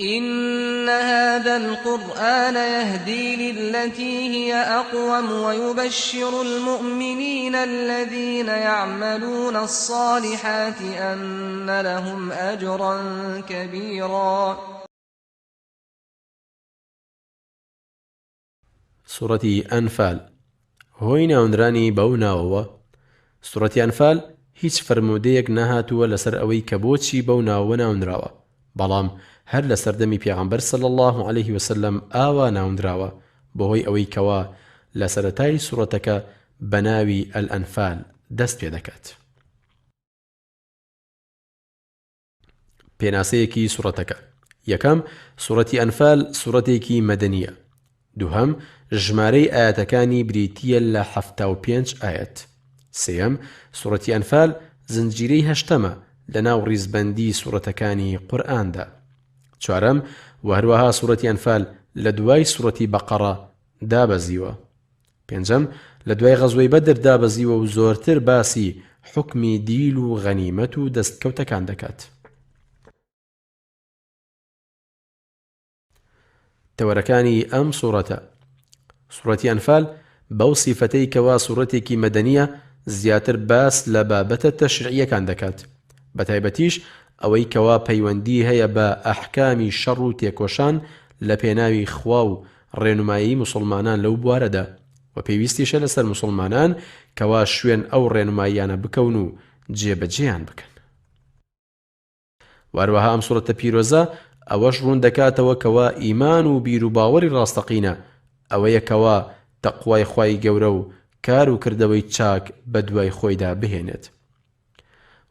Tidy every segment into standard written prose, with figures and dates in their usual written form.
إن هذا القرآن يهدي للتي هي أقوم ويبشر المؤمنين الذين يعملون الصالحات أن لهم أجرا كبيرا. سورة أنفال هۆی ناوندرانی بەو ناوەوە. سورەتی ئەنفال هیچ فەرموودەیەک نەهاتووە لەسەر ئەوەی کە بۆچی بەو ناوە ناوندراوە، بەڵام هەر لە سەردەمی پێغەمبەر صلی الله عليه وسلم ئاوا ناوندراوە بەهۆی ئەوەی کەوا لە سەرەتای سورەتەکە بە ناوی ئەلئەنفال دەست پێ دەکات. پێناسەیەکی سورەتەکە: یەکەم، سورەتی ئەنفال سورەتێکی مەدەنیە. دووهەم، ژمارەی ئاەتەکانی بریتیە لە 75 ئاەت. سێەم، سورەتی ئەنفال زنجیرەی هەشتەمە لە ناو ڕیزبەندی سورەتەکانی قورئاندا. چوارەم، وهروەها سورەتی ئەنفال لە دوای سورەتی بەقەڕە دابەزیوە. پێنجەم، لە دوای غەزوەی بەدر دابەزیوە و زۆرتر باسی حوکمی دیل و غەنیمەت و دەستکەوتەکان دەکات. تەوەرەکانی ئەم سورەتە: سورەتی ئەنفال بەو سیفەتەی کەوا سورەتێکی مەدەنیە زیاتر باس لە بابەتە تەشریعیەکان دەکات، بەتایبەتیش ئەوەی کەوا پەیوەندی هەیە بە ئەحکامی شەڕ و تێکۆشان لە پێناوی خوا و ڕێنمایی موسڵمانان لەو بوارەدا، و پێویستیشە لەسەر موسڵمانان کەوا شوێن ئەو ڕێنماییانە بکەون و جێبەجێیان بکەن. واروەها ئەم سورەتە پیرۆزە ئەوەش ڕوون دەکاتەوە کەوا ئیمان و بیر و باوەڕی ڕاستەقینە ئەوەیە کەوا تەقوای خوای گەورە و کار و کردەوەی چاک بە دوای خۆیدا بهێنێت.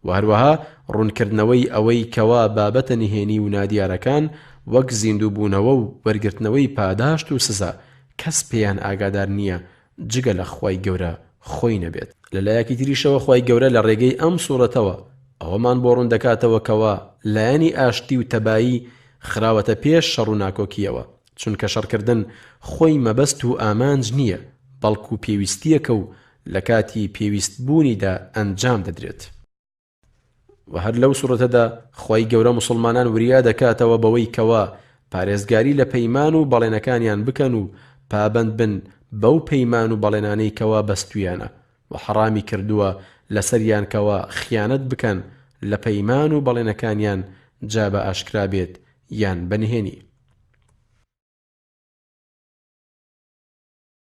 واروەها ڕوونکردنەوەی ئەوەی کەوا بابەتە نهێنی و نادیارەکان وەک زیندووبوونەوە و وەرگرتنەوەی پاداشت و سزا کەس پێیان ئاگادار نییە جگە لە خوای گەورە خۆی نەبێت. لەلایەکی تریشەوە خوای گەورە لە ڕێگەی ئەم سورەتەوە ئەوەمان بۆ ڕوون دەکاتەوە کەوا لایەنی ئاشتی و تەبایی خراوەتە پێش شەڕ و ناکۆکیەوە، چونکە شەڕکردن خۆی مەبەست و ئامانج نییە، بەڵکو پێویستیەکە و لە کاتی پێویستبوونیدا ئەنجام دەدرێت. و هەر لەو سورەتەدا خوای گەورە موسڵمانان وریا دەکاتەوە بەوەی کەوا پارێزگاری لە پەیمان و بەڵێنەکانیان بکەن و پابەند بن بەو پەیمان و بەڵێنانەی کەوا بەستویانە، و حەڕامی کردووە لەسەریان کەوا خیانەت بکەن لە پەیمان و بەڵێنەکانیان جا بە ئاشکرا بێت یان بەنهێنی.